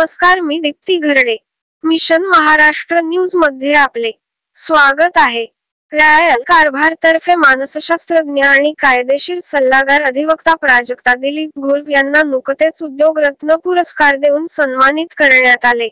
नमस्कार, मी Deepti Gharde. Mission Maharashtra news मध्ये आपले स्वागत आहे. रॉयल कारभारतर्फे मानसशास्त्रज्ञ आणि कायदेशीर सल्लागार अधिवक्ता प्राजक्ता दिलीप घोलप यांना नुकतेच उद्योगरत्न पुरस्कार देऊन सन्मानित करण्यात आले.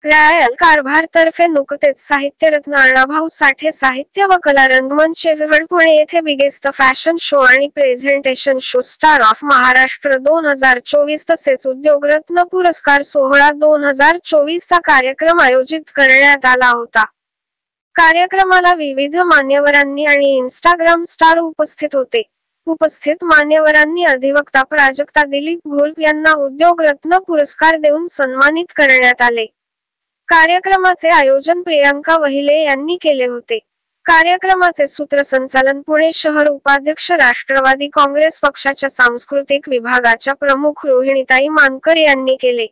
रॉयल कारभारतर्फे नुकतेच साहित्यरत्न अण्णाभाऊ साठे साहित्य व कला रंगमंच पुणे येथे बिगेस्ट फॅशन शो आणि presentation show star of Maharashtra 2024 तसेच उद्योगरत्न पुरस्कार सोहळा 2024 चा कार्यक्रम आयोजित करण्यात आला होता. कार्यक्रमाला विविध मान्यवरांनी आणि इंस्टाग्राम स्टार उपस्थित होते. उपस्थित मान्यवरांनी अधिवक्ता प्राजक्ता दिलीप घोलप यांना उद्योगरत्न पुरस्कार देऊन सन्मानित करण्यात आले. कार्यक्रमाचे आयोजन प्रियांका वहिले यांनी केले होते. कार्यक्रमाचे सूत्रसंचालन पुणे शहर उपाध्यक्ष राष्ट्रवादी काँग्रेस पक्षाच्या सांस्कृतिक विभागाच्या प्रमुख रोहिणीताई मानकर यांनी केले.